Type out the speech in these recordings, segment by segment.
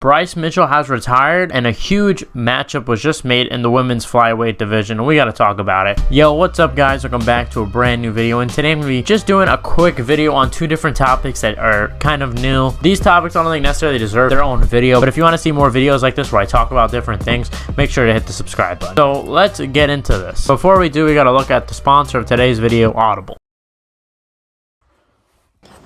Bryce Mitchell has retired, and a huge matchup was just made in the women's flyweight division, and we got to talk about it. Yo, what's up, guys? Welcome back to a brand new video, and today I'm going to be just doing a quick video on two different topics that are kind of new. These topics I don't think necessarily deserve their own video, but if you want to see more videos like this where I talk about different things, make sure to hit the subscribe button. So let's get into this. Before we do, we got to look at the sponsor of today's video, Audible.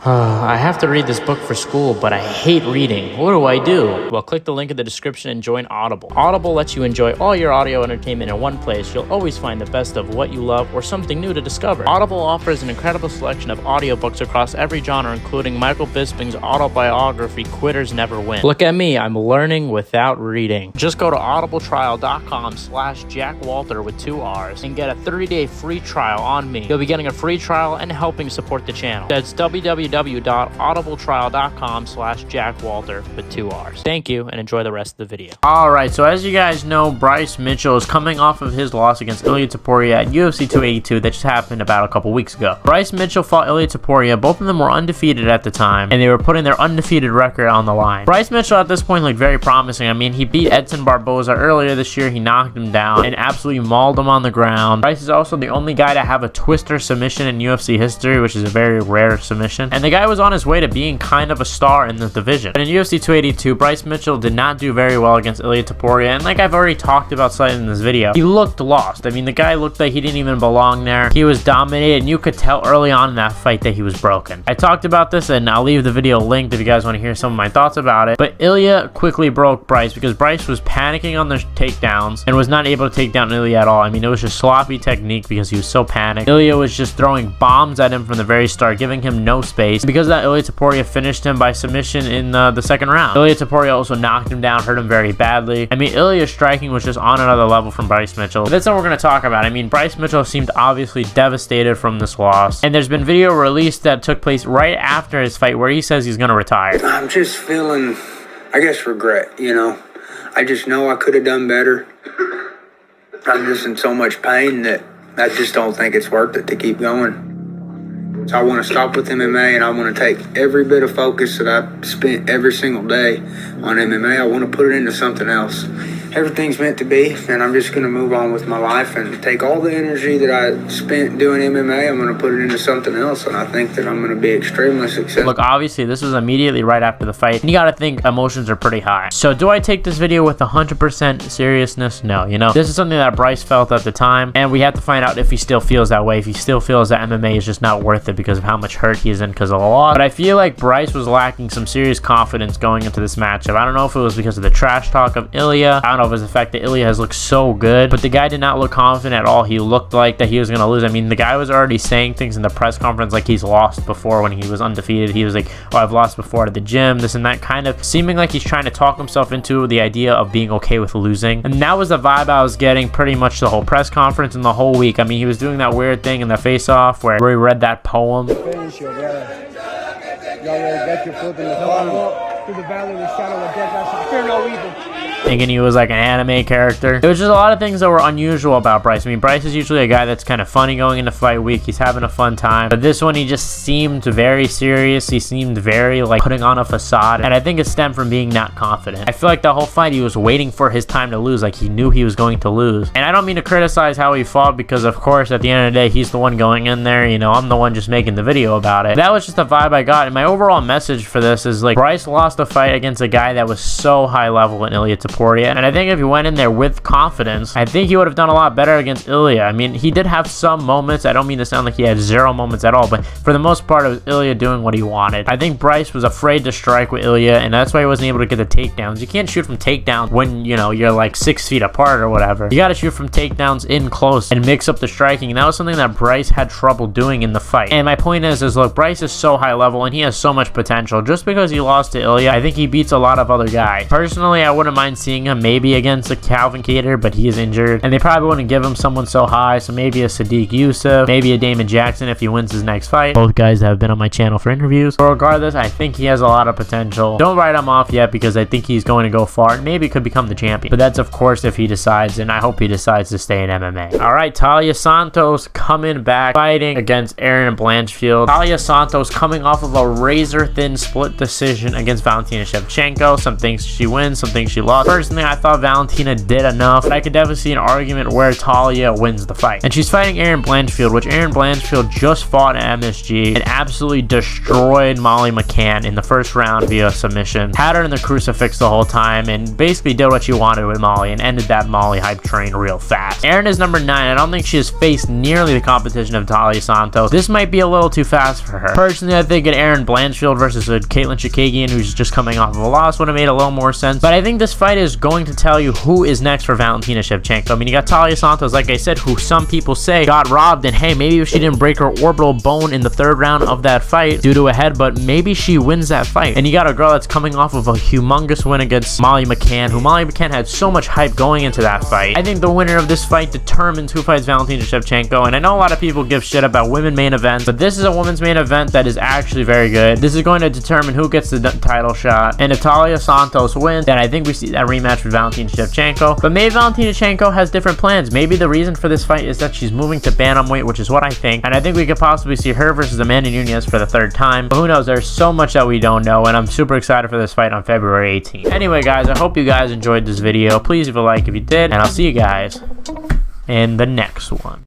I have to read this book for school, but I hate reading. What do I do? Well, click the link in the description and join Audible. Audible lets you enjoy all your audio entertainment in one place. You'll always find the best of what you love or something new to discover. Audible offers an incredible selection of audiobooks across every genre, including Michael Bisping's autobiography, Quitters Never Win. Look at me, I'm learning without reading. Just go to audibletrial.com/JackWalter with 2 R's and get a 30-day free trial on me. You'll be getting a free trial and helping support the channel. That's www.audibletrial.com/JackWalter with 2 R's. Thank you, and enjoy the rest of the video. Alright, so as you guys know, Bryce Mitchell is coming off of his loss against Ilia Topuria at UFC 282 that just happened about a couple weeks ago. Bryce Mitchell fought Ilia Topuria. Both of them were undefeated at the time, and they were putting their undefeated record on the line. Bryce Mitchell at this point looked very promising. I mean, he beat Edson Barboza earlier this year. He knocked him down and absolutely mauled him on the ground. Bryce is also the only guy to have a twister submission in UFC history, which is a very rare submission. And the guy was on his way to being kind of a star in the division. But in UFC 282, Bryce Mitchell did not do very well against Ilia Topuria, and like I've already talked about slightly in this video, he looked lost. I mean, the guy looked like he didn't even belong there. He was dominated, and you could tell early on in that fight that he was broken. I talked about this, and I'll leave the video linked if you guys want to hear some of my thoughts about it, but Ilia quickly broke Bryce because Bryce was panicking on the takedowns and was not able to take down Ilia at all. I mean, it was just sloppy technique because he was so panicked. Ilia was just throwing bombs at him from the very start, giving him no space. Because of that, Ilia Topuria finished him by submission in the second round. Ilia Topuria also knocked him down, hurt him very badly. I mean, Ilia's striking was just on another level from Bryce Mitchell. But that's not what we're going to talk about. I mean, Bryce Mitchell seemed obviously devastated from this loss. And there's been video released that took place right after his fight where he says he's going to retire. I'm just feeling, I guess, regret, you know. I just know I could have done better. I'm just in so much pain that I just don't think it's worth it to keep going. So I want to stop with MMA, and I want to take every bit of focus that I've spent every single day on MMA. I want to put it into something else. Everything's meant to be, and I'm just going to move on with my life and take all the energy that I spent doing MMA, I'm going to put it into something else, and I think that I'm going to be extremely successful. Look, obviously, this was immediately right after the fight, and you got to think emotions are pretty high. So do I take this video with 100% seriousness? No, you know, this is something that Bryce felt at the time, and we have to find out if he still feels that way, if he still feels that MMA is just not worth it because of how much hurt he is in because of the loss. But I feel like Bryce was lacking some serious confidence going into this matchup. I don't know if it was because of the trash talk of Ilia. I don't know if it was the fact that Ilia has looked so good, but the guy did not look confident at all. He looked like that he was going to lose. I mean, the guy was already saying things in the press conference like he's lost before when he was undefeated. He was like, oh, I've lost before at the gym, this and that, kind of seeming like he's trying to talk himself into the idea of being okay with losing. And that was the vibe I was getting pretty much the whole press conference and the whole week. I mean, he was doing that weird thing in the face-off where he read that poem. Finish your y'all get your foot in the walk through the valley of the shadow of death. I fear no evil. Thinking he was like an anime character. It was just a lot of things that were unusual about Bryce. I mean, Bryce is usually a guy that's kind of funny going into fight week. He's having a fun time. But this one, he just seemed very serious. He seemed very like putting on a facade. And I think it stemmed from being not confident. I feel like the whole fight, he was waiting for his time to lose. Like he knew he was going to lose. And I don't mean to criticize how he fought because, of course, at the end of the day, he's the one going in there. You know, I'm the one just making the video about it. That was just the vibe I got. And my overall message for this is like Bryce lost a fight against a guy that was so high level in Ilia Topuria. And I think if he went in there with confidence, I think he would have done a lot better against Ilia. I mean, he did have some moments. I don't mean to sound like he had zero moments at all, but for the most part, it was Ilia doing what he wanted. I think Bryce was afraid to strike with Ilia, and that's why he wasn't able to get the takedowns. You can't shoot from takedowns when, you know, you're like 6 feet apart or whatever. You got to shoot from takedowns in close and mix up the striking, and that was something that Bryce had trouble doing in the fight. And my point is look, Bryce is so high level, and he has so much potential. Just because he lost to Ilia, I think he beats a lot of other guys. Personally, I wouldn't mind seeing him maybe against a Calvin Kattar, but he is injured, and they probably wouldn't give him someone so high. So maybe a Sadiq Yusuf, maybe a Damon Jackson if he wins his next fight. Both guys have been on my channel for interviews. But regardless, I think he has a lot of potential. Don't write him off yet because I think he's going to go far and maybe could become the champion. But that's of course if he decides, and I hope he decides to stay in MMA. All right, Talia Santos coming back, fighting against Erin and Blanchfield. Talia Santos coming off of a razor-thin split decision against Valentina Shevchenko. Some things she wins, some things she lost. Personally, I thought Valentina did enough, but I could definitely see an argument where Talia wins the fight. And she's fighting Erin Blanchfield, which Erin Blanchfield just fought at MSG and absolutely destroyed Molly McCann in the first round via submission. Had her in the crucifix the whole time and basically did what she wanted with Molly and ended that Molly hype train real fast. Erin is number 9. I don't think she has faced nearly the competition of Talia Santos. This might be a little too fast for her. Personally, I think an Erin Blanchfield versus a Caitlin Chikagian who's just coming off of a loss would have made a little more sense. But I think this fight is going to tell you who is next for Valentina Shevchenko. I mean, you got Talia Santos, like I said, who some people say got robbed, and hey, maybe if she didn't break her orbital bone in the 3rd round of that fight due to a headbutt, maybe she wins that fight. And you got a girl that's coming off of a humongous win against Molly McCann, who Molly McCann had so much hype going into that fight. I think the winner of this fight determines who fights Valentina Shevchenko, and I know a lot of people give shit about women main events, but this is a women's main event that is actually very good. This is going to determine who gets the title shot, and if Talia Santos wins, then I think we see that rematch with Valentina Shevchenko. But maybe Valentina Shevchenko has different plans. Maybe the reason for this fight is that she's moving to bantamweight, which is what I think, and I think we could possibly see her versus Amanda Nunes for the 3rd time. But who knows? There's so much that we don't know, and I'm super excited for this fight on February 18th. Anyway, guys, I hope you guys enjoyed this video. Please leave a like if you did, and I'll see you guys in the next one.